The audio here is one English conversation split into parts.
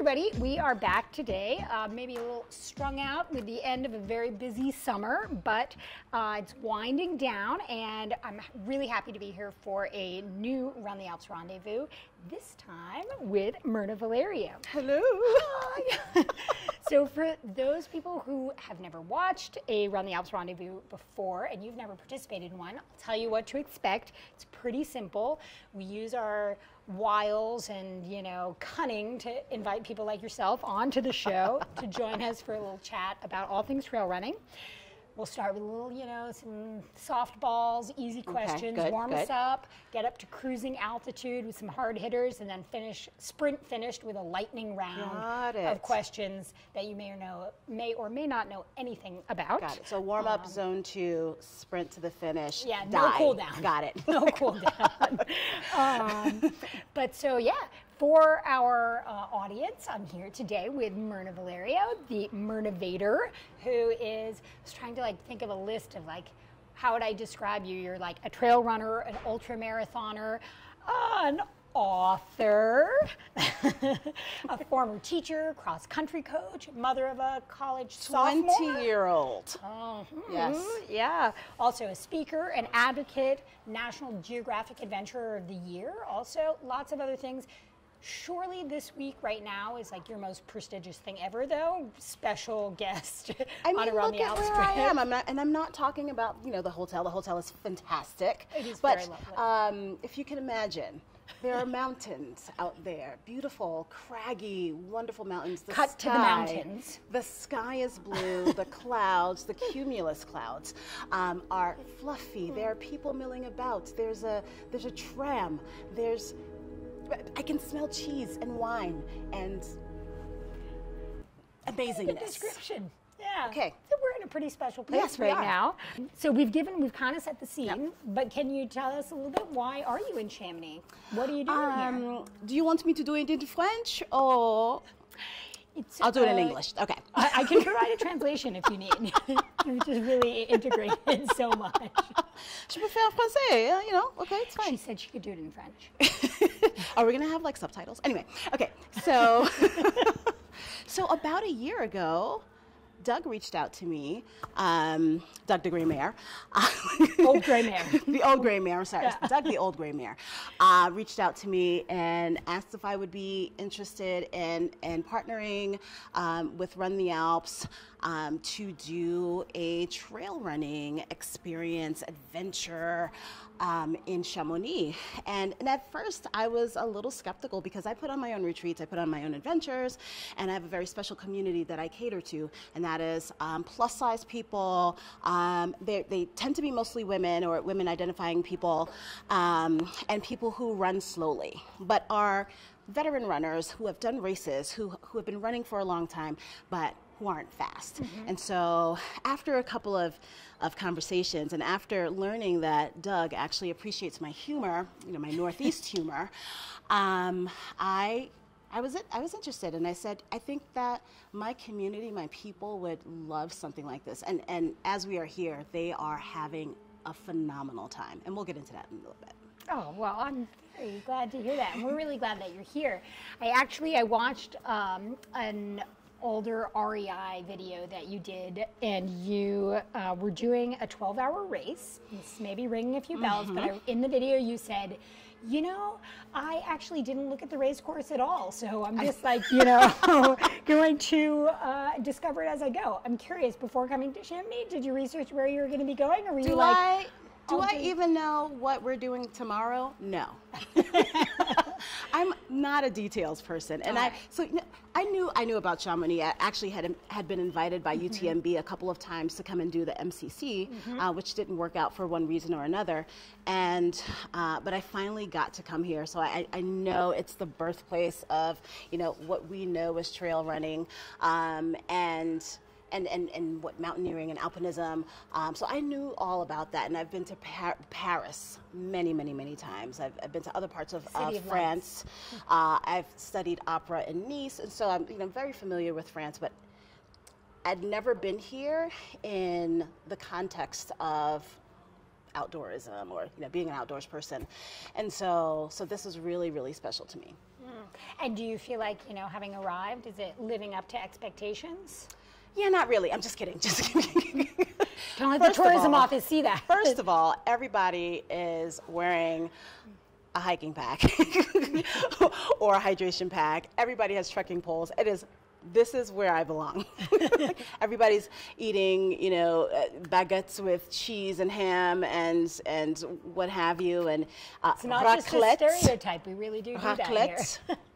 everybody, we are back today, maybe a little strung out with the end of a very busy summer, but it's winding down, and I'm really happy to be here for a new Run the Alps Rendezvous, this time with Mirna Valerio. Hello. Hi. So for those people who have never watched a Run the Alps Rendezvous before and you've never participated in one, I'll tell you what to expect. It's pretty simple. We use our wiles and, you know, cunning to invite people like yourself onto the show to join us for a little chat about all things trail running. We'll start with a little, you know, some softballs, easy questions, warm us up, get up to cruising altitude with some hard hitters, and then sprint finished with a lightning round of questions that you may or may not know anything about. Got it. So warm up, zone 2, sprint to the finish. Yeah, die. no cool down. Got it. No cool down. But so yeah. For our audience, I'm here today with Mirna Valerio, the Mirnavator, who is trying to think of a list of how would I describe you? You're like a trail runner, an ultra marathoner, an author, a former teacher, cross-country coach, mother of a college sophomore. 20-year-old. Yes. Yeah. Also a speaker, an advocate, National Geographic Adventurer of the Year. Also lots of other things. Surely this week right now is your most prestigious thing ever, though. Special guest on Run the Alps. Look at where I am. I'm not talking about the hotel. The hotel is fantastic. It is very lovely. If you can imagine, there are mountains out there, beautiful, craggy, wonderful mountains. Cut to the mountains. The sky is blue. The clouds, the cumulus clouds, are fluffy. There are people milling about. There's a tram. I can smell cheese and wine and amazingness. Good description. Yeah. Okay. So we're in a pretty special place right now. So we've kind of set the scene, but can you tell us a little bit, why are you in Chamonix? What are you doing here? Do you want me to do it in French or? I'll do it in English. Okay. I can provide a translation if you need. You just really integrated so much. Je peux faire français, okay, it's fine. She said she could do it in French. Are we gonna have subtitles? Anyway, okay, so, so about a year ago, Doug reached out to me, Doug the Gray Mare. Old Gray Mare. The old Gray Mare, sorry. Yeah. Doug the old Gray Mare reached out to me and asked if I would be interested in partnering with Run the Alps to do a trail running experience, adventure in Chamonix. And at first I was a little skeptical because I put on my own retreats, I put on my own adventures, and I have a very special community that I cater to, and that is plus size people. They tend to be mostly women or women identifying people, and people who run slowly, but are veteran runners who have done races, who have been running for a long time, but who aren't fast. And so after a couple of conversations, and after learning that Doug actually appreciates my humor, my Northeast humor, I was interested, and I said, I think that my community, my people would love something like this. And as we are here, they are having a phenomenal time, and we'll get into that in a little bit. Oh, well, I'm very glad to hear that, and we're really glad that you're here. I watched an older REI video that you did, and you were doing a 12-hour race. It's maybe ringing a few bells, but in the video you said, I actually didn't look at the race course at all, so I'm just going to discover it as I go. I'm curious, before coming to Chamonix, did you research where you were going to be going, or were you Do I even know what we're doing tomorrow? No. I'm not a details person, and I knew about Chamonix. I actually had been invited by UTMB a couple of times to come and do the MCC, which didn't work out for one reason or another. And but I finally got to come here, so I know it's the birthplace of what we know as trail running, and what mountaineering and alpinism. So I knew all about that, and I've been to Paris many, many, many times. I've been to other parts of France. I've studied opera in Nice, and so I'm very familiar with France, but I'd never been here in the context of outdoorism or being an outdoors person, and so this is really, really special to me. And do you feel like, having arrived, is it living up to expectations? Yeah, not really. I'm just kidding. Just kidding. Don't let the tourism office see that. First of all, everybody is wearing a hiking pack or a hydration pack. Everybody has trekking poles. This is where I belong. Everybody's eating, baguettes with cheese and ham and what have you, and it's not just a stereotype. We really do that here.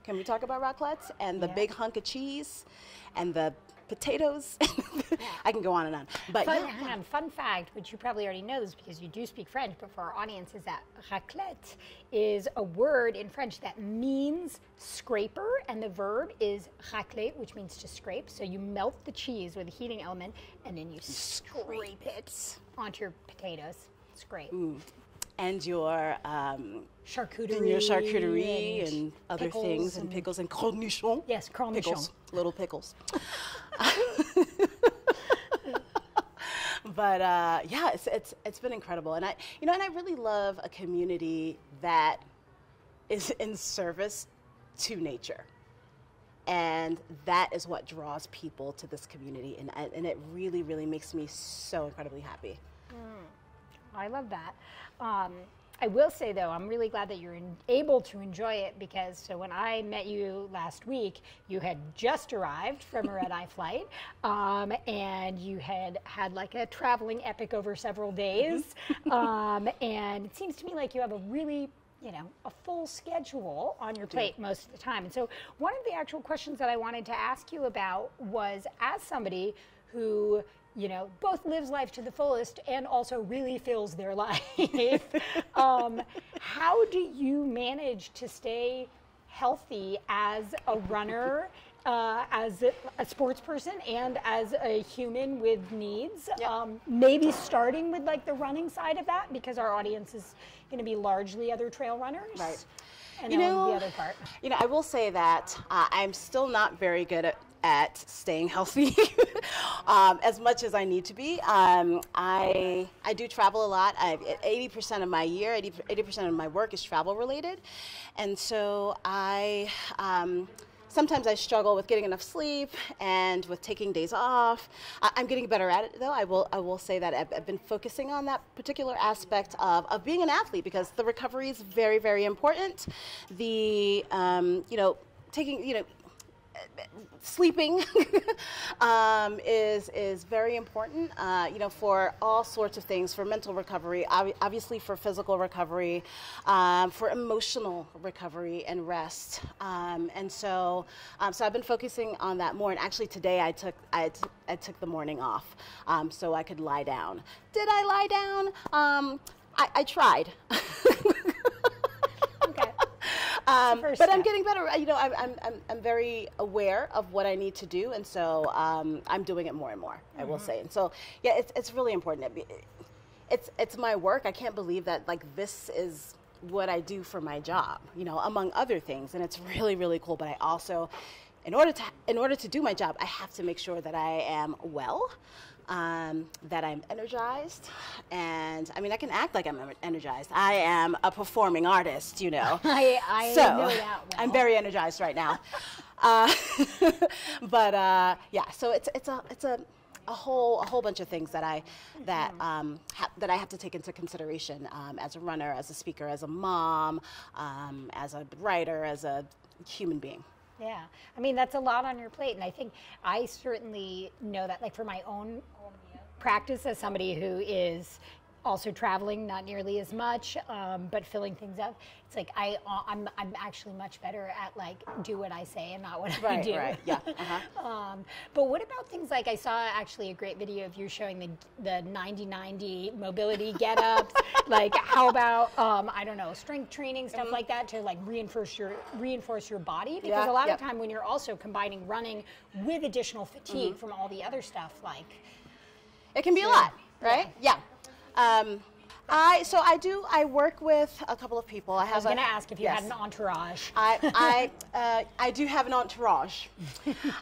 Can we talk about raclettes and the big hunk of cheese and the potatoes? I can go on and on. But fun fact, which you probably already know this because you do speak French, but for our audience, is that raclette is a word in French that means scraper, and the verb is racler, which means to scrape. So you melt the cheese with a heating element, and then you scrape it onto your potatoes. Scrape. And your charcuterie, and other things, and pickles and cornichons. Yes, cornichons. Pickles, little pickles. But yeah, it's been incredible, and I really love a community that is in service to nature, and that is what draws people to this community, and it really, really makes me so incredibly happy. I love that. I will say, though, I'm really glad that you're able to enjoy it because so when I met you last week, you had just arrived from a red-eye flight, and you had like a traveling epic over several days, and it seems to me like you have a really a full schedule on your plate most of the time. And so one of the actual questions that I wanted to ask you about was, as somebody who both lives life to the fullest and also really fills their life. How do you manage to stay healthy as a runner, as a sports person, and as a human with needs? Maybe starting with like the running side of that, because our audience is going to be largely other trail runners. Right. And then the other part. I will say that I'm still not very good at staying healthy as much as I need to be. I do travel a lot. 80% of my year, 80% of my work is travel related. And so sometimes I struggle with getting enough sleep and with taking days off. I'm getting better at it, though. I will say that I've been focusing on that particular aspect of being an athlete, because the recovery is very, very important. The sleeping is very important, for all sorts of things, for mental recovery, obviously for physical recovery, for emotional recovery and rest. And so I've been focusing on that more. And actually today I took the morning off so I could lie down. Did I lie down? I tried. But I'm getting better. I'm very aware of what I need to do, and so I'm doing it more and more. I will say, and so yeah, it's really important. It's my work. I can't believe that this is what I do for my job. Among other things, and it's really, really cool. But I also, in order to do my job, I have to make sure that I am well. That I'm energized, and I can act like I'm energized. I am a performing artist, I know that well. I'm very energized right now. But yeah, so it's a whole bunch of things that I have to take into consideration as a runner, as a speaker, as a mom, as a writer, as a human being. Yeah, that's a lot on your plate, and I think I certainly know that, for my own practice as somebody who is also traveling, not nearly as much, but filling things up. It's I'm actually much better at do what I say and not what I do. Right. Yeah. But what about things I saw actually a great video of you showing the 90-90 mobility get-ups. How about I don't know, strength training, stuff like that to reinforce your body, because a lot of time when you're also combining running with additional fatigue from all the other stuff, it can be a lot, right? Yeah. I work with a couple of people. I was going to ask if you had an entourage. I do have an entourage.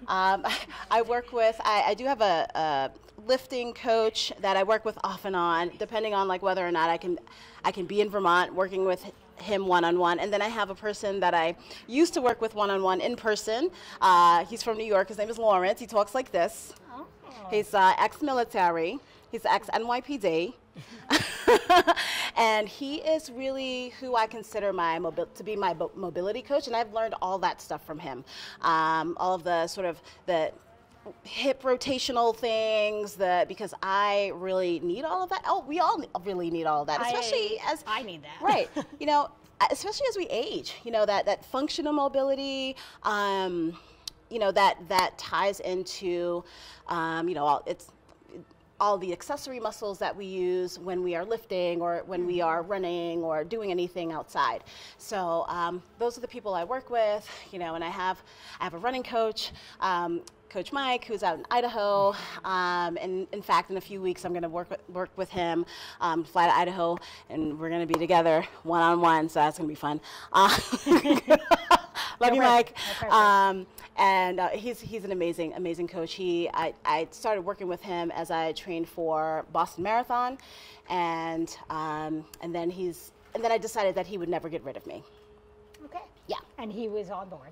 I do have a lifting coach that I work with off and on, depending on whether or not I can be in Vermont working with him one-on-one. And then I have a person that I used to work with one-on-one in person. He's from New York. His name is Lawrence. He talks like this. Oh. He's ex-military. He's ex-NYPD. And he is really who I consider to be my mobility coach. And I've learned all that stuff from him. All of the sort of the hip rotational things, because I really need all of that. Oh, we all really need all of that, especially as I need that. Right. Especially as we age, that functional mobility, that ties into, all the accessory muscles that we use when we are lifting or when we are running or doing anything outside. So those are the people I work with, and I have a running coach, Coach Mike, who's out in Idaho, and in fact, in a few weeks, I'm going to work with him, fly to Idaho, and we're going to be together one-on-one, so that's going to be fun. Love you, Mike. And he's an amazing coach. I started working with him as I trained for Boston Marathon, and then I decided that he would never get rid of me. Okay. Yeah. And he was on board.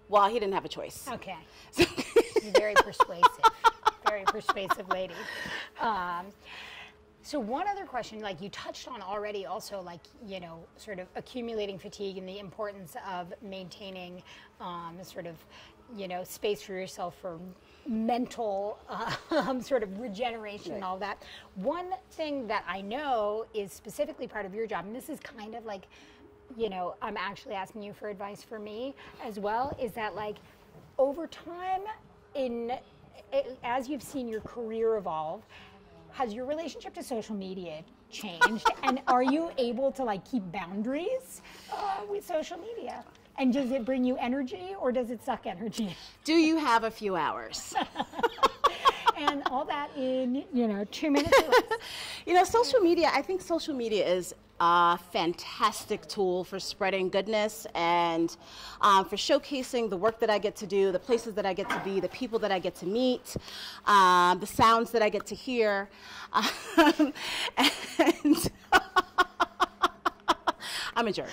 Well, he didn't have a choice. Okay. She's very persuasive lady. So one other question, like you touched on already also, like, sort of accumulating fatigue and the importance of maintaining sort of, space for yourself for mental sort of regeneration and all that. One thing that I know is specifically part of your job, and this is kind of like, I'm actually asking you for advice for me as well, is that like over time as you've seen your career evolve, has your relationship to social media changed? And are you able to like keep boundaries with social media? And does it bring you energy or does it suck energy? Do you have a few hours? And all that in, 2 minutes or less. Social media, I think social media is a fantastic tool for spreading goodness and for showcasing the work that I get to do, the places that I get to be, the people that I get to meet, the sounds that I get to hear. And I'm a jerk.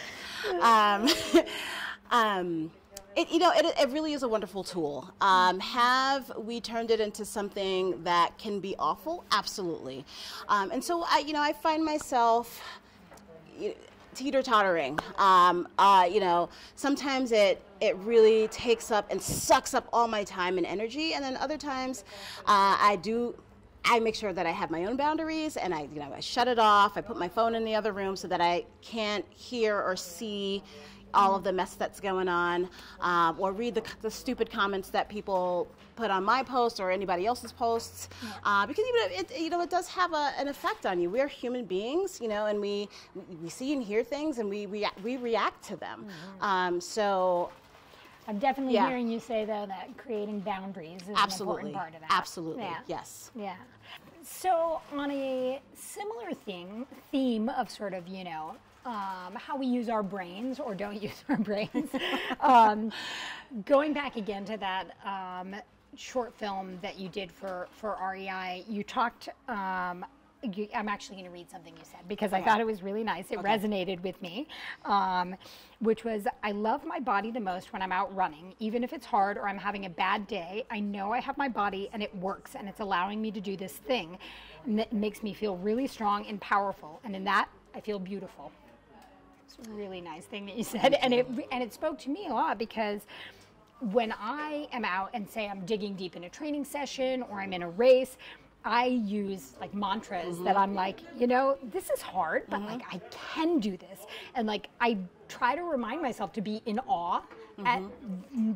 It really is a wonderful tool. Have we turned it into something that can be awful? Absolutely. And so I find myself teeter-tottering. Sometimes it really takes up and sucks up all my time and energy, and then other times I make sure that I have my own boundaries, and I shut it off. I put my phone in the other room so that I can't hear or see all of the mess that's going on, or read the stupid comments that people put on my posts or anybody else's posts, because it does have an effect on you. We're human beings, and we see and hear things, and we react to them. So I'm definitely hearing you say though that creating boundaries is an important part of that. Absolutely, yes. Yeah. So on a similar theme of sort of how we use our brains or don't use our brains. Going back again to that short film that you did for REI, you talked, I'm actually going to read something you said because I thought it was really nice. It resonated with me, which was, I love my body the most when I'm out running. Even if it's hard or I'm having a bad day, I know I have my body and it works and it's allowing me to do this thing. And that makes me feel really strong and powerful. And in that, I feel beautiful. It's a really nice thing that you said, and it spoke to me a lot because when I am out and say I'm digging deep in a training session or I'm in a race, I use like mantras that I'm like, this is hard, but like I can do this, and like I try to remind myself to be in awe at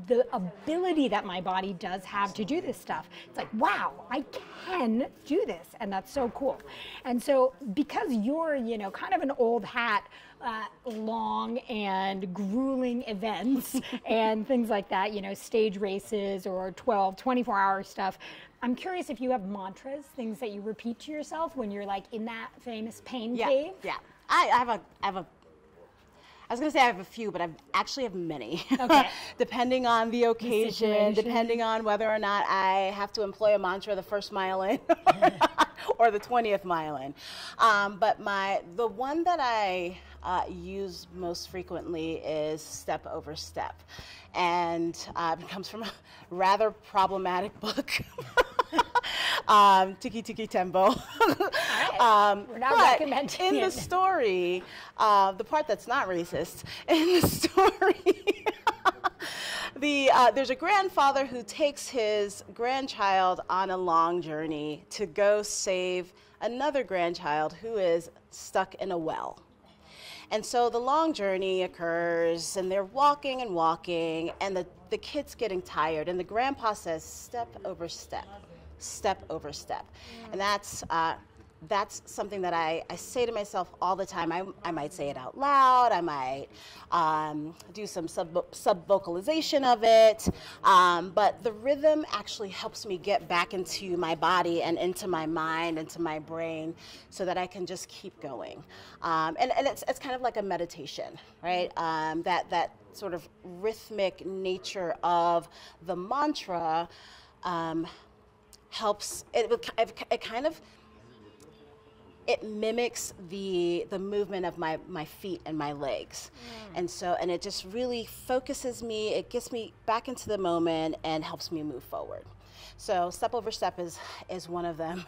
the ability that my body does have to do this stuff. It's like, wow, I can do this, and that's so cool. And so because you're, kind of an old hat, long and grueling events and things like that, stage races or 12, 24-hour stuff, I'm curious if you have mantras, things that you repeat to yourself when you're like in that famous pain cave? Yeah. I was going to say I have a few, but I actually have many. Okay. Depending on the occasion, depending on whether or not I have to employ a mantra the first mile in or the 20th mile in. But the one that I use most frequently is step over step. And it comes from a rather problematic book. Tiki Tiki Tembo. Right. We're not recommending in it. the story, the part that's not racist, in the story, there's a grandfather who takes his grandchild on a long journey to go save another grandchild who is stuck in a well. And so the long journey occurs, and they're walking and walking, and the kid's getting tired, and the grandpa says, step over step, step over step. And that's something that I say to myself all the time. I might say it out loud. I might do some sub-vocalization of it. But the rhythm actually helps me get back into my body and into my mind, into my brain, so that I can just keep going. And it's kind of like a meditation, right? That sort of rhythmic nature of the mantra helps. It kind of, it mimics the movement of my feet and my legs. And it just really focuses me, it gets me back into the moment and helps me move forward. So step over step is one of them.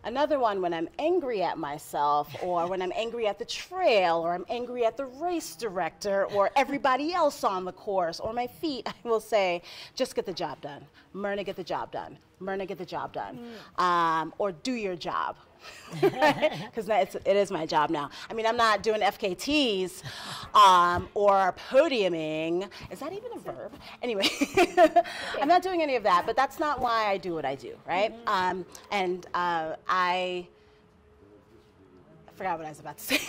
Another one, when I'm angry at myself, or when I'm angry at the trail, or I'm angry at the race director, or everybody else on the course, or my feet, I will say, just get the job done. Mirna, get the job done. Mirna, get the job done. Or do your job. Because it is my job now. I mean, I'm not doing FKTs or podiuming. Is that even a verb? Anyway, I'm not doing any of that, but that's not why I do what I do, right? I forgot what I was about to say.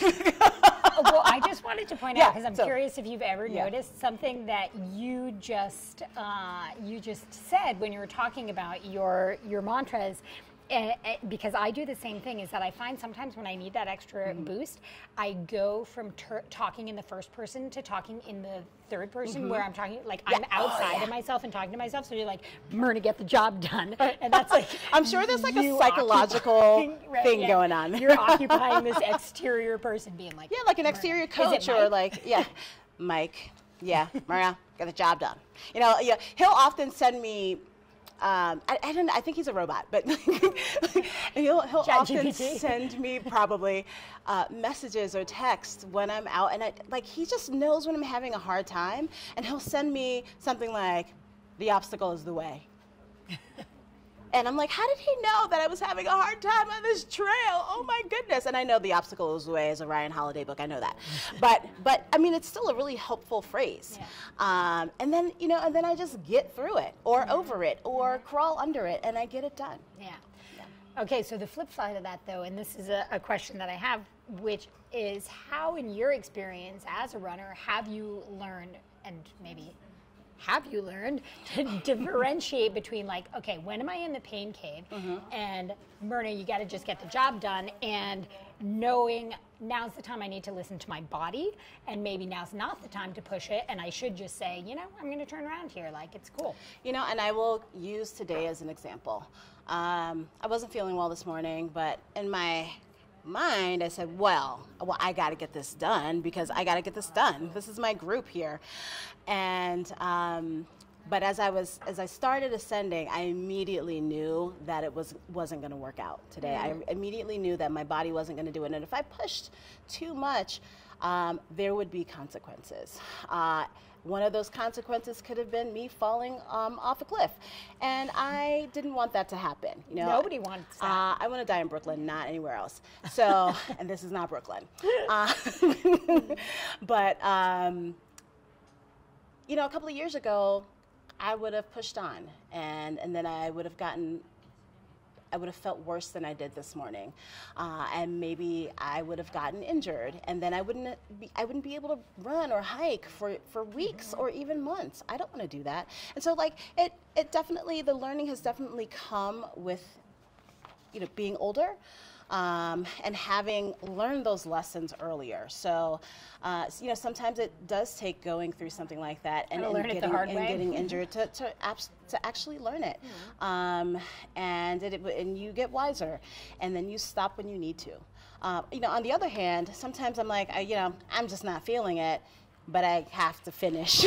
Well, I just wanted to point out, because I'm so, curious if you've ever noticed something that you just said when you were talking about your mantras. Because I do the same thing, is that I find sometimes when I need that extra boost, I go from talking in the first person to talking in the third person, where I'm talking, like, I'm outside of myself and talking to myself. So you're like, Mirna, get the job done. And that's like, I'm sure there's like a psychological thing going on. You're occupying this exterior person being like, like an exterior coach, or like, Mike, Mirna, get the job done. You know, he'll often send me, I think he's a robot, but he'll often send me probably messages or texts when I'm out, and he just knows when I'm having a hard time, and he'll send me something like, the obstacle is the way. And I'm like, how did he know that I was having a hard time on this trail? Oh my goodness. And I know The Obstacle is the Way is a Ryan Holiday book, I know that. But I mean, it's still a really helpful phrase. And then I just get through it, or over it, or crawl under it, and I get it done. Okay, so the flip side of that, though, and this is a question that I have, which is, how in your experience as a runner have you learned, and maybe have you learned to differentiate between, like, okay, when am I in the pain cave, and Mirna, you got to just get the job done, and knowing now's the time I need to listen to my body, and maybe now's not the time to push it, and I should just say, I'm going to turn around here, like, it's cool. And I will use today as an example. I wasn't feeling well this morning, but in my mind, I said, well, I got to get this done, because I got to get this done. This is my group here. And but as I started ascending, I immediately knew that it wasn't going to work out today. I immediately knew that my body wasn't going to do it, and if I pushed too much, there would be consequences. One of those consequences could have been me falling off a cliff, and I didn't want that to happen. Nobody wants that. I want to die in Brooklyn, not anywhere else. So, and this is not Brooklyn. But a couple of years ago, I would have pushed on, and then I would have felt worse than I did this morning, and maybe I would have gotten injured, and then I wouldn't be able to run or hike for weeks or even months. I don't want to do that. And so, like, it definitely, the learning has definitely come with being older, and having learned those lessons earlier. So, sometimes it does take going through something like that and getting injured to actually learn it. And you get wiser, and then you stop when you need to. You know, on the other hand, sometimes I'm like, you know, I'm just not feeling it, but I have to finish.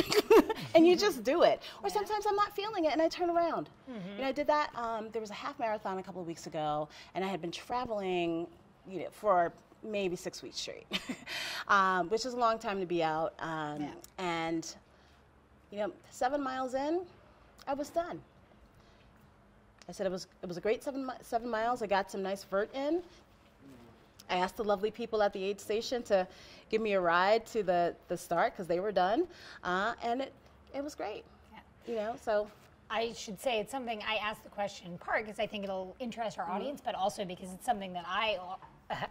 And you just do it. Or sometimes I'm not feeling it and I turn around. You know, I did that. There was a half marathon a couple of weeks ago, and I had been traveling, you know, for maybe 6 weeks straight, which is a long time to be out. And, you know, 7 miles in, I was done. I said it was a great 7 miles. I got some nice vert in. I asked the lovely people at the aid station to give me a ride to the start because they were done, and it was great. You know, so. I should say it's something I asked the question in part because I think it'll interest our audience, but also because it's something that I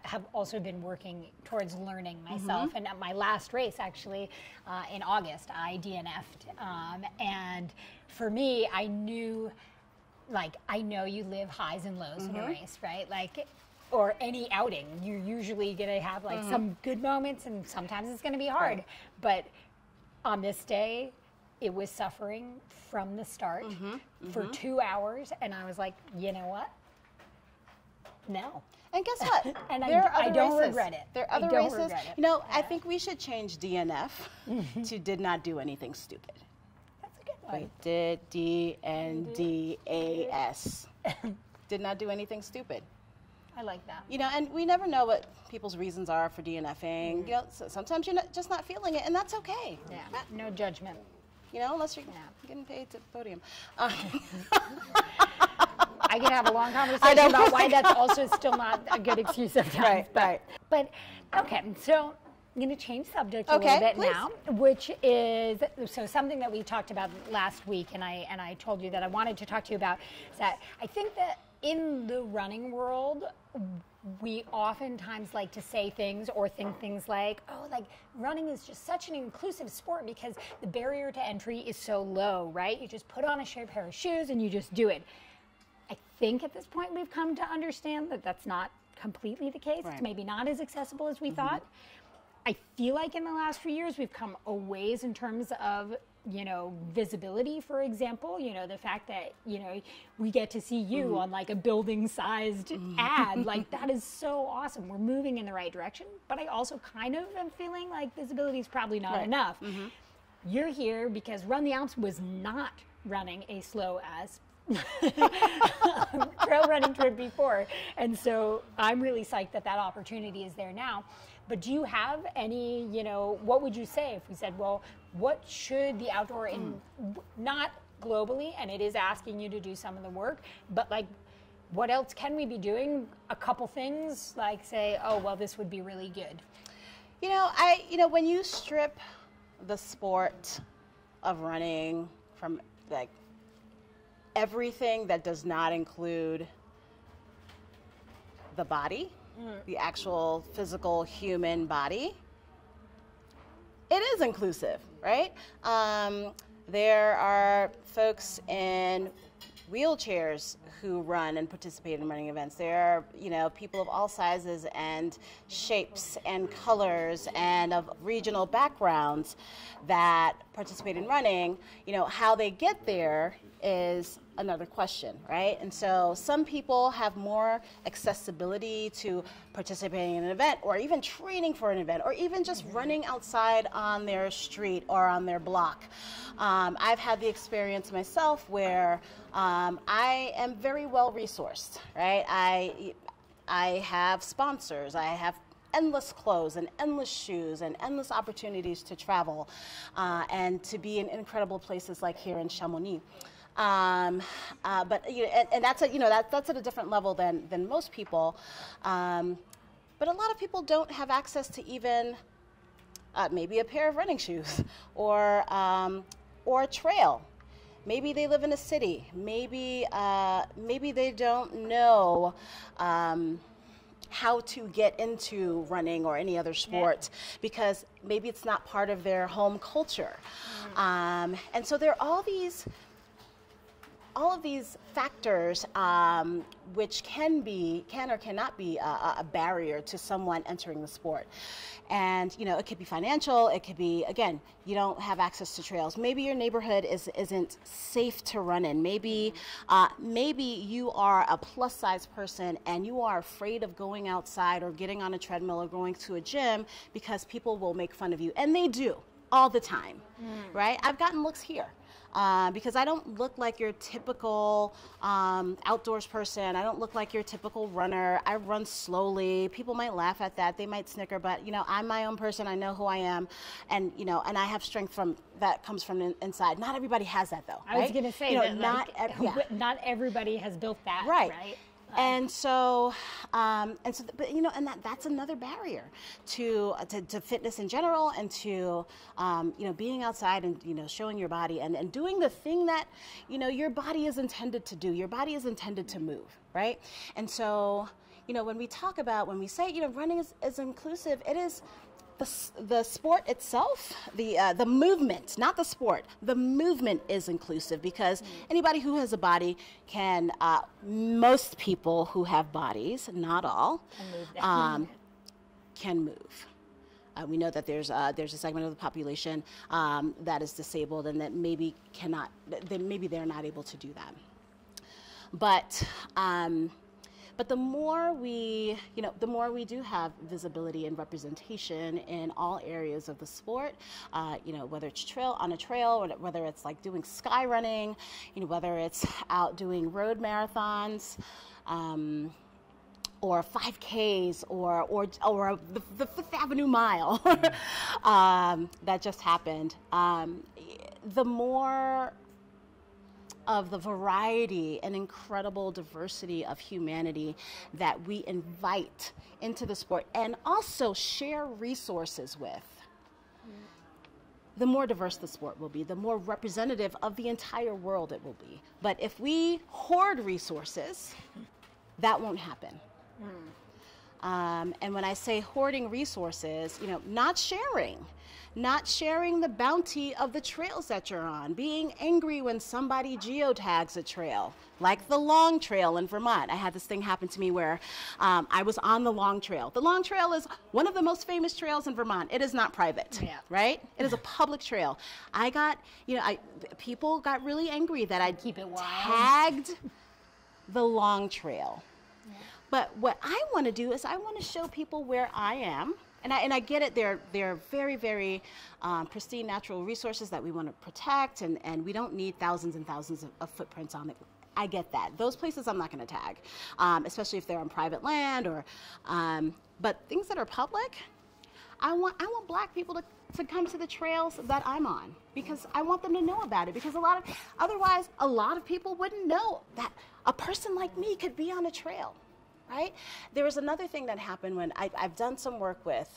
have also been working towards learning myself. And at my last race, actually, in August, I DNF'd. And for me, I knew, like, I know you live highs and lows in a race, right? Like, or any outing, you're usually going to have like some good moments, and sometimes it's going to be hard. But on this day, it was suffering from the start for 2 hours, and I was like, you know what? No. And guess what? And I don't regret it. There are other races. You know, I think we should change DNF to did not do anything stupid. That's a good one. We did DNDAS. Did not do anything stupid. I like that. You know, and we never know what people's reasons are for DNFing. You know, so sometimes you're just not feeling it, and that's okay. Yeah, no judgment. You know, unless you're getting paid to the podium. I could have a long conversation about why that's also still not a good excuse sometimes. Right. But okay, so I'm going to change subject a little bit now, which is something that we talked about last week, and I told you that I wanted to talk to you about is that I think that in the running world, we oftentimes like to say things or think things like, oh, like running is just such an inclusive sport because the barrier to entry is so low, right? You just put on a pair of shoes and you just do it. I think at this point we've come to understand that that's not completely the case. Right. It's maybe not as accessible as we thought. I feel like in the last few years we've come a ways in terms of, you know, visibility, for example, you know, the fact that, you know, we get to see you on like a building-sized ad, like that is so awesome. We're moving in the right direction, but I also kind of am feeling like visibility is probably not enough. You're here because Run the Alps was not running a slow as trail running trip before, and so I'm really psyched that that opportunity is there now. But do you have any, you know, what would you say if we said, well, what should the outdoor, not globally, and it is asking you to do some of the work, but like, what else can we be doing? A couple things, like say, oh, well, this would be really good. You know, when you strip the sport of running from like everything that does not include the body, the actual physical human body, it is inclusive, right? There are folks in wheelchairs who run and participate in running events. There are, you know, people of all sizes and shapes and colors and of regional backgrounds that participate in running. You know, how they get there is another question, right? And so some people have more accessibility to participating in an event or even training for an event or even just running outside on their street or on their block. I've had the experience myself where I am very well resourced, right? I have sponsors, I have endless clothes and endless shoes and endless opportunities to travel and to be in incredible places like here in Chamonix. But you know, and that's that's at a different level than most people. But a lot of people don't have access to even maybe a pair of running shoes or a trail. Maybe they live in a city. Maybe they don't know how to get into running or any other sport because maybe it's not part of their home culture. And so there are all these all of these factors, which can or cannot be a barrier to someone entering the sport. And, you know, it could be financial, it could be, again, you don't have access to trails. Maybe your neighborhood isn't safe to run in. Maybe, maybe you are a plus size person and you are afraid of going outside or getting on a treadmill or going to a gym because people will make fun of you. And they do all the time, right? I've gotten looks here. Because I don't look like your typical outdoors person. I don't look like your typical runner. I run slowly. People might laugh at that. They might snicker, but you know, I'm my own person. I know who I am, and you know, and I have strength that comes from inside. Not everybody has that though. I was going to say, you know, that not everybody has built that, right? And so, but you know, and that's another barrier to fitness in general, and to you know, being outside and you know, showing your body and doing the thing that you know your body is intended to do. Your body is intended to move, right? And so, you know, when we say you know, running is inclusive, it is. The sport itself, the movement, not the sport, the movement is inclusive, because anybody who has a body can, most people who have bodies, not all, can move. We know that there's a segment of the population that is disabled and that maybe they're not able to do that. But the more we do have visibility and representation in all areas of the sport, you know, whether it's on a trail, or whether it's like doing sky running, you know, whether it's out doing road marathons, or 5Ks, or the Fifth Avenue Mile that just happened, the more of the variety and incredible diversity of humanity that we invite into the sport and also share resources with, the more diverse the sport will be, the more representative of the entire world it will be. But if we hoard resources, that won't happen. And when I say hoarding resources, you know, not sharing the bounty of the trails that you're on, being angry when somebody geotags a trail, like the Long Trail in Vermont. I had this thing happen to me where I was on the Long Trail. The Long Trail is one of the most famous trails in Vermont. It is not private, right? It is a public trail. People got really angry that I tagged the Long Trail. But what I want to do is I want to show people where I am. And I get it, they're very, very pristine natural resources that we want to protect, and we don't need thousands and thousands of footprints on it. I get that. Those places I'm not going to tag, especially if they're on private land, but things that are public, I want Black people to come to the trails that I'm on, because I want them to know about it, because otherwise a lot of people wouldn't know that a person like me could be on a trail. Right? There was another thing that happened when I've done some work with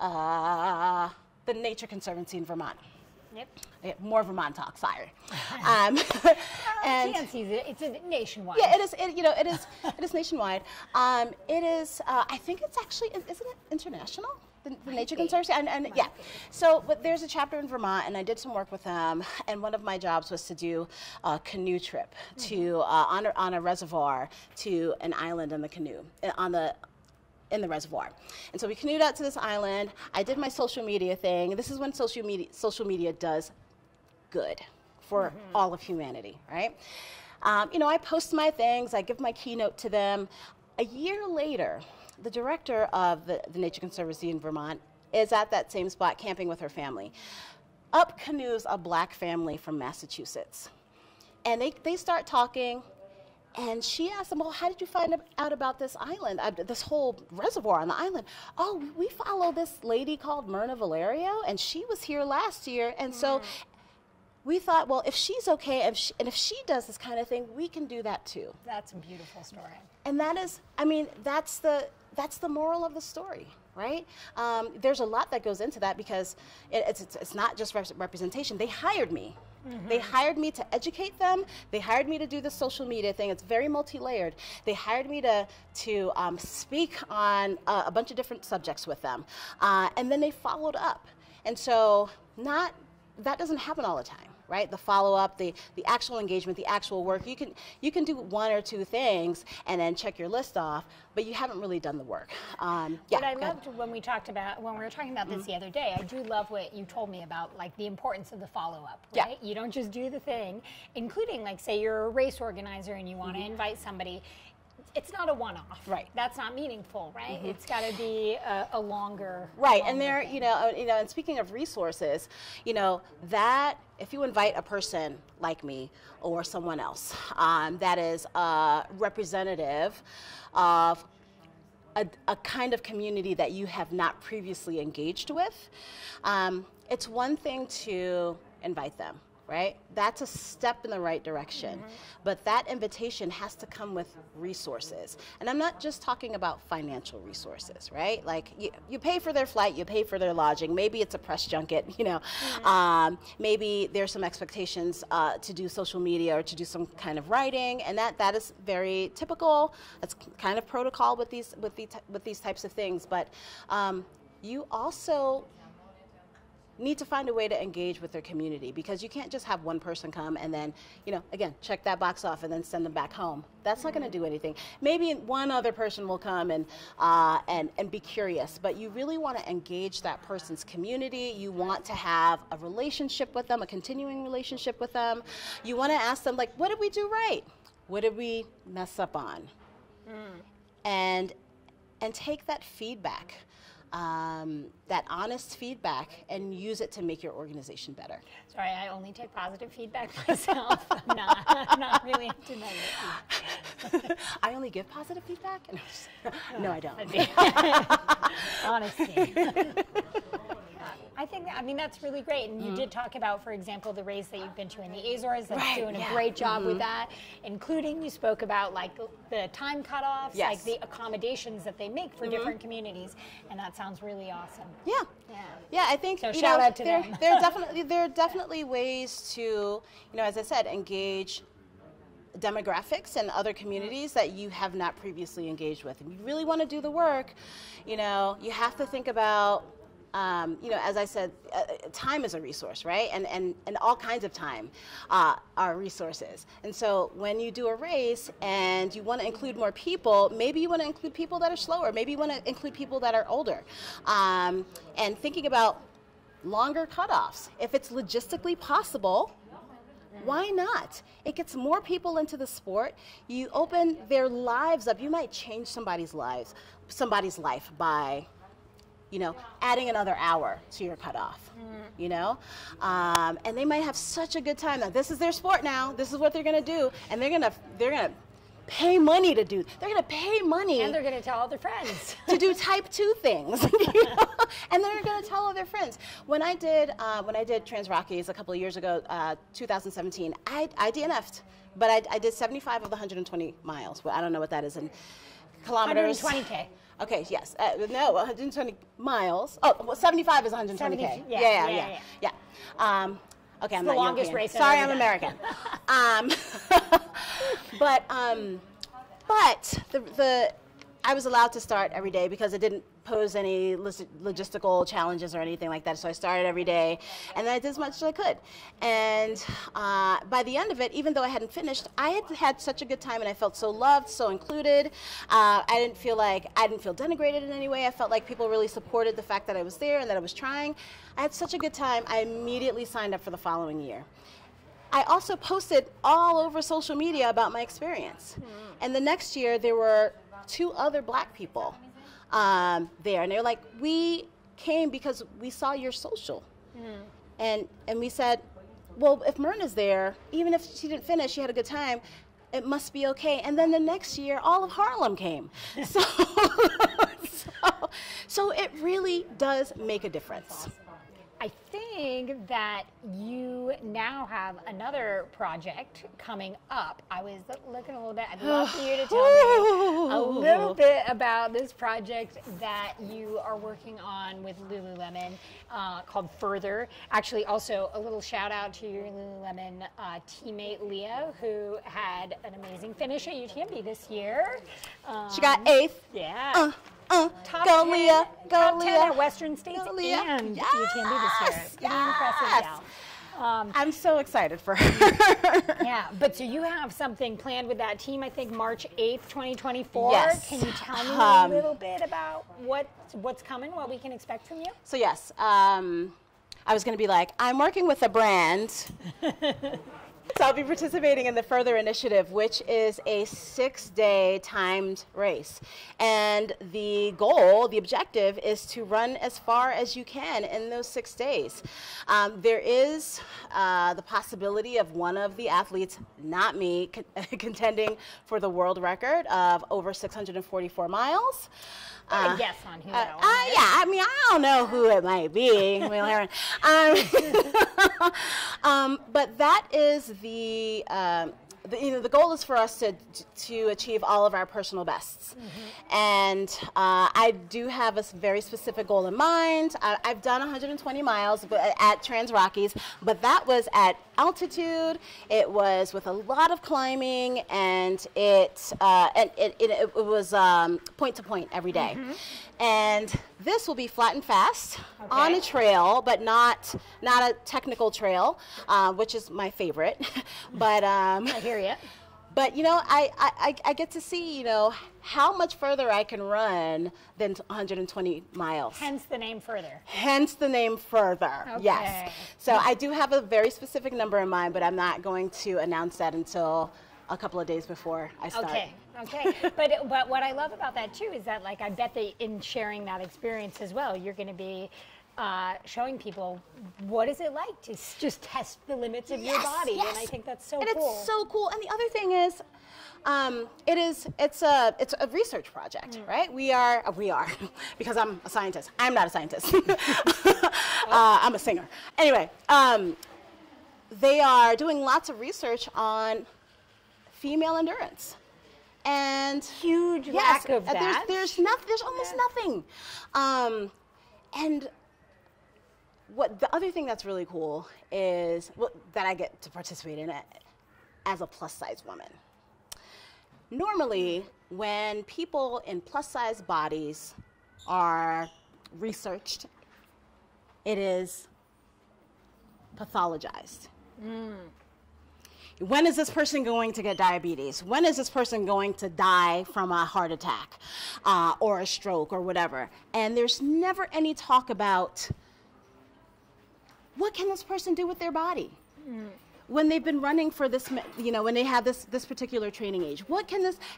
the Nature Conservancy in Vermont. Yep. More Vermont talk, sorry. And it's nationwide. Yeah, it is. It is nationwide. It is. I think it's actually. Isn't it international? The Nature Conservancy, and yeah. So, but there's a chapter in Vermont, and I did some work with them. And one of my jobs was to do a canoe trip to on a reservoir to an island in the canoe in the reservoir. And so we canoed out to this island. I did my social media thing. This is when social media does good for all of humanity, right? You know, I post my things. I give my keynote to them. A year later, the director of the Nature Conservancy in Vermont is at that same spot camping with her family. Up canoes a Black family from Massachusetts. And they start talking, and she asked them, well, how did you find out about this island, this whole reservoir on the island? Oh, we follow this lady called Mirna Valerio, and she was here last year. And so we thought, well, if she's okay, and if she does this kind of thing, we can do that too. That's a beautiful story. And that is, I mean, that's the moral of the story, right? There's a lot that goes into that, because it's not just representation. They hired me. They hired me to educate them. They hired me to do the social media thing. It's very multi-layered. They hired me to speak on a bunch of different subjects with them. And then they followed up. And so that doesn't happen all the time. right? The follow-up, the actual engagement, the actual work. You can do one or two things and then check your list off, but you haven't really done the work. But I loved when we were talking about this the other day, I do love what you told me about, like, the importance of the follow-up, right? You don't just do the thing, including, like, say you're a race organizer and you want to invite somebody. It's not a one-off. Right. That's not meaningful, right? It's got to be a longer. Right, longer and there, thing. and speaking of resources, that if you invite a person like me or someone else that is representative of a kind of community that you have not previously engaged with, it's one thing to invite them. Right? That's a step in the right direction. But that invitation has to come with resources. And I'm not just talking about financial resources, right? Like you pay for their flight, you pay for their lodging, maybe it's a press junket, maybe there's some expectations to do social media or to do some kind of writing, and that is very typical. That's kind of protocol with these types of things. But you also need to find a way to engage with their community, because you can't just have one person come and then, again, check that box off and then send them back home. That's not going to do anything. Maybe one other person will come and be curious, but you really want to engage that person's community. You want to have a relationship with them, a continuing relationship with them. You want to ask them, like, what did we do right? What did we mess up on? And take that feedback. That honest feedback, and use it to make your organization better. Sorry, I only take positive feedback myself. I'm not really into negative. I only give positive feedback? No, I don't. Honesty. I mean, that's really great. And you did talk about, for example, the race that you've been to in the Azores. That's doing a great job with that, including you spoke about, like, the time cutoffs, like the accommodations that they make for different communities. And that sounds really awesome. Yeah, I think so shout out to them. There are definitely ways to, as I said, engage demographics and other communities that you have not previously engaged with. And you really want to do the work, you have to think about, as I said, time is a resource, right? And all kinds of time are resources. And so when you do a race and you want to include more people, maybe you want to include people that are slower. Maybe you want to include people that are older. And thinking about longer cutoffs. If it's logistically possible, why not? It gets more people into the sport. You open their lives up. You might change somebody's life by adding another hour to your cutoff, and they might have such a good time. Now, this is their sport now. This is what they're going to do, and they're going to pay money to do. They're going to pay money, and they're going to tell all their friends to do type 2 things, and they're going to tell all their friends. When I did Trans Rockies a couple of years ago, 2017, I DNF'd, but I did 75 of the 120 miles. Well, I don't know what that is in kilometers. 120K. Okay, yes. No, 120 miles. Oh, well, 75 is 120K. 70, Yeah. Okay, I'm not the longest European. race. Sorry, I'm American. But I was allowed to start every day because it didn't pose any logistical challenges or anything like that. So I started every day, and then I did as much as I could. And by the end of it, even though I hadn't finished, I had such a good time, and I felt so loved, so included. I didn't feel denigrated in any way. I felt like people really supported the fact that I was there and that I was trying. I had such a good time. I immediately signed up for the following year. I also posted all over social media about my experience. And the next year, there were 2 other Black people there, and they were like, we came because we saw your social. And we said, well, if Mirna's there, even if she didn't finish, she had a good time, it must be okay. And then the next year, all of Harlem came. So it really does make a difference. I think that you now have another project coming up. I was looking a little bit. I'd love for you to tell me a little bit about this project that you are working on with Lululemon called Further. Actually, also a little shout out to your Lululemon teammate Leah, who had an amazing finish at UTMB this year. She got 8th. Yeah. Top go 10, Leah, go top Leah. 10 at Western States and UTMB this year. Pretty impressive, gal. I'm so excited for her. Yeah, but so you have something planned with that team, I think March 8th, 2024. Yes. Can you tell me a little bit about what's coming, what we can expect from you? So yes, I was going to be like, I'm working with a brand. So I'll be participating in the Further Initiative, which is a 6-day timed race. And the goal, the objective, is to run as far as you can in those 6 days. There is the possibility of one of the athletes, not me, contending for the world record of over 644 miles. Guess on who that one is. Yeah, I mean, I don't know who it might be. But that is the goal is for us to achieve all of our personal bests. And I do have a very specific goal in mind. I've done 120 miles at Trans Rockies, but that was at altitude. It was with a lot of climbing, and it was point to point every day. And this will be flat and fast on a trail, but not a technical trail, which is my favorite. But I hear you. But you know, I get to see, you know, how much further I can run than 120 miles. Hence the name Further. Hence the name Further. Okay. Yes. So I do have a very specific number in mind, but I'm not going to announce that until a couple of days before I start. Okay. But what I love about that too is that, like, I bet that in sharing that experience as well, you're going to be showing people what is it like to just test the limits of your body. Yes. And I think that's so and cool. It's so cool. And the other thing is, it's a research project, right? We are because I'm a scientist. I'm not a scientist. I'm a singer. Anyway, they are doing lots of research on female endurance. And huge lack of that. There's almost nothing. And what the other thing that's really cool is that I get to participate in it as a plus size woman. Normally, when people in plus size bodies are researched, it is pathologized. When is this person going to get diabetes? When is this person going to die from a heart attack or a stroke or whatever? And there's never any talk about what can this person do with their body? When they've been running for this, you know, when they have this particular training age,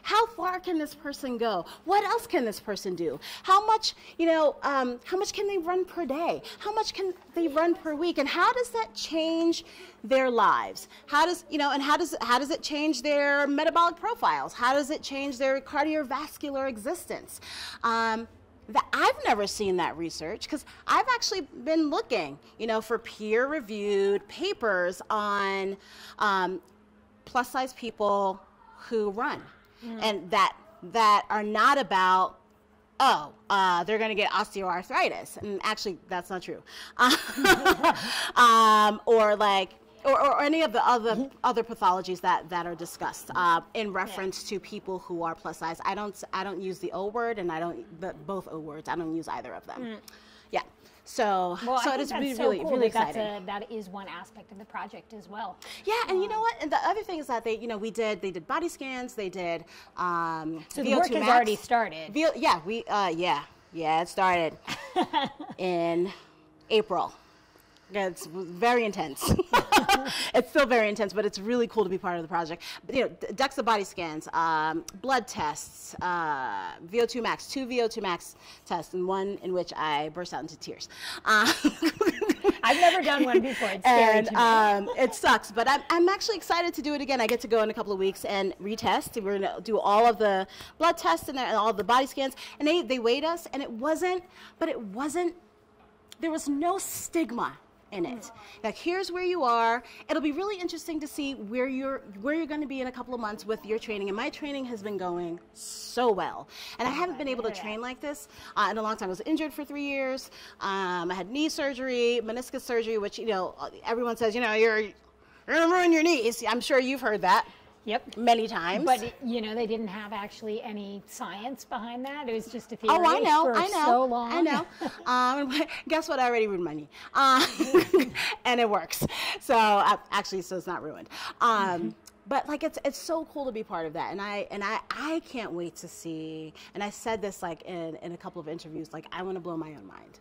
how far can this person go? What else can this person do? How much, you know, how much can they run per day? How much can they run per week? And how does that change their lives? How does it change their metabolic profiles? How does it change their cardiovascular existence? I've never seen that research because I've actually been looking, you know, for peer-reviewed papers on plus-size people who run, and that are not about, they're going to get osteoarthritis, and actually that's not true, or any of the other pathologies that are discussed in reference to people who are plus size. I don't use the O word, and both O words. I don't use either of them. Yeah. So it is really cool really exciting. That is one aspect of the project as well. Yeah, and you know what? And the other thing is that they did body scans. They did. So VO2 the work has already started. It started in April. It's very intense. It's still very intense, but it's really cool to be part of the project. But, you know, DEXA body scans, blood tests, VO2 max, 2 VO2 max tests, and one in which I burst out into tears. I've never done one before. It's scary to me. It sucks, but I'm actually excited to do it again. I get to go in a couple of weeks and retest. We're going to do all of the blood tests and all of the body scans, and they weighed us, and there was no stigma in it. Like, here's where you are. It'll be really interesting to see where you're going to be in a couple of months with your training. And my training has been going so well. And I haven't been able to train like this in a long time. I was injured for 3 years. I had knee surgery, meniscus surgery, which, you know, everyone says, you know, you're going to ruin your knees. I'm sure you've heard that. Yep. Many times. But, you know, they didn't have actually any science behind that. It was just a theory Oh, I know, for so long. I know. Guess what? I already ruined my knee. And it works. So, actually, so it's not ruined. But like it's so cool to be part of that, and I can't wait to see. And I said this like in a couple of interviews, like I want to blow my own mind.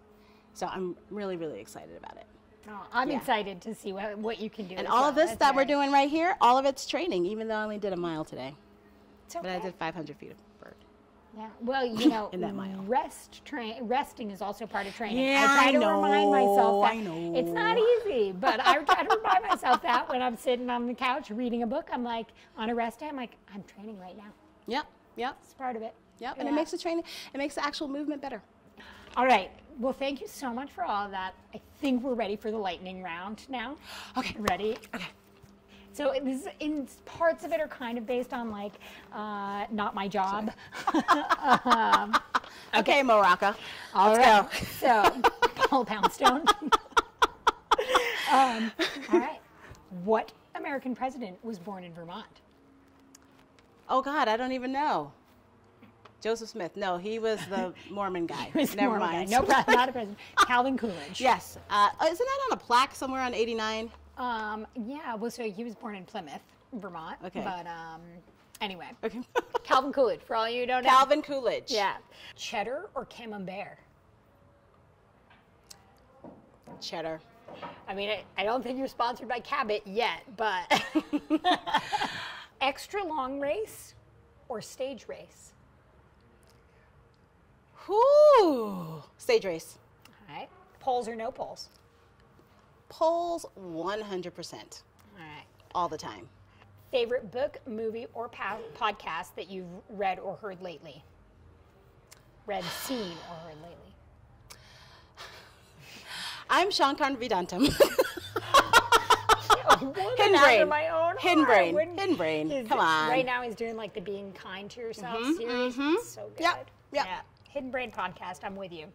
So I'm really excited about it. Oh, I'm excited to see what you can do. And all of this that we're doing right here, all of it's training. Even though I only did a mile today, okay. But I did 500 feet of bird. Yeah. Well, you know, in that mile. Resting is also part of training. Yeah, I try to remind myself that I know. it's not easy, but I try to remind myself that when I'm sitting on the couch reading a book, I'm like, on a rest day, I'm like, I'm training right now. Yep. It's part of it. Yep. And it makes the training, it makes the actual movement better. All right. Well, thank you so much for all of that. I think we're ready for the lightning round now. Okay. Ready? Okay. So in parts of it are kind of based on like, not my job. Okay, Morocco. All Let's right. go. So, Paul Poundstone. All right. What American president was born in Vermont? Oh God, I don't even know. Joseph Smith. No, he was the Mormon guy. Never mind. No, not a president. Calvin Coolidge. Yes. Isn't that on a plaque somewhere on 89? Yeah. Well, so he was born in Plymouth, Vermont. Okay. But anyway. Okay. Calvin Coolidge, for all you who don't know. Calvin Coolidge. Yeah. Cheddar or Camembert? Cheddar. I mean, I don't think you're sponsored by Cabot yet, but extra long race or stage race? Whoo! Stage race. All right. Poles or no poles? Poles 100%. All right. All the time. Favorite book, movie, or podcast that you've read or heard lately? Read, seen, or heard lately? I'm Sean Carnvidantum. Hidden brain. Come on. Right now he's doing like the Being Kind to Yourself series. So good. Yep. Yeah. Hidden Brain podcast. I'm with you.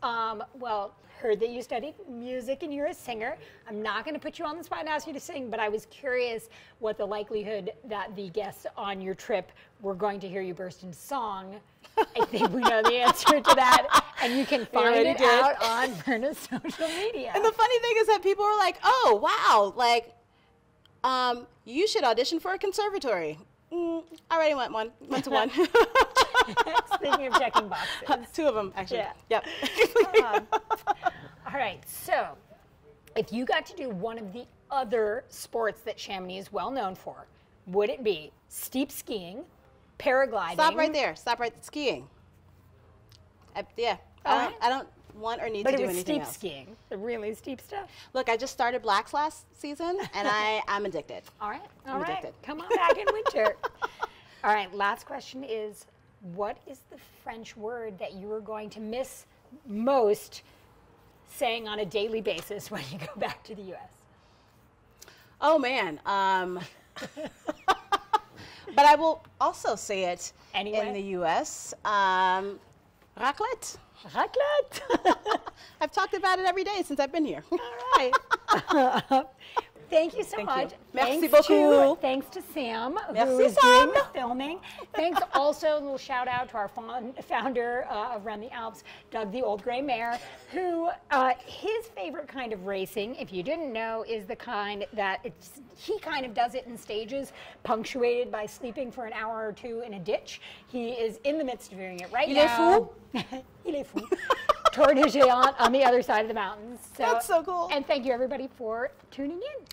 Well, heard that you studied music and you're a singer. I'm not going to put you on the spot and ask you to sing, but I was curious what the likelihood that the guests on your trip were going to hear you burst in song. I think we know the answer to that, and you can find it out on Mirna's social media. And the funny thing is that people were like, "Oh, wow! Like, you should audition for a conservatory." I already went to one. Speaking of checking boxes. 2 of them, actually. Yeah. Yep. All right, so if you got to do one of the other sports that Chamonix is well known for, would it be steep skiing, paragliding? Stop right there. Skiing. I don't want or need to do anything else. But it was steep skiing, the really steep stuff. Look, I just started Blacks last season, and I'm addicted. All right. Addicted. Come on back in winter. All right, last question is, what is the French word that you are going to miss most saying on a daily basis when you go back to the U.S.? Oh, man. But I will also say it in the U.S. Raclette. Raclette. I've talked about it every day since I've been here. All right. Thank you so much. Merci beaucoup. Thanks to Sam, Merci, who is Sam. doing the filming. Thanks also, a little shout out to our founder of Run the Alps, Doug the Old Gray Mare, who his favorite kind of racing, if you didn't know, is the kind that he kind of does it in stages, punctuated by sleeping for an hour or 2 in a ditch. He is in the midst of doing it right now. Il est fou. Tour de Géant on the other side of the mountains. That's so cool. And thank you, everybody, for tuning in.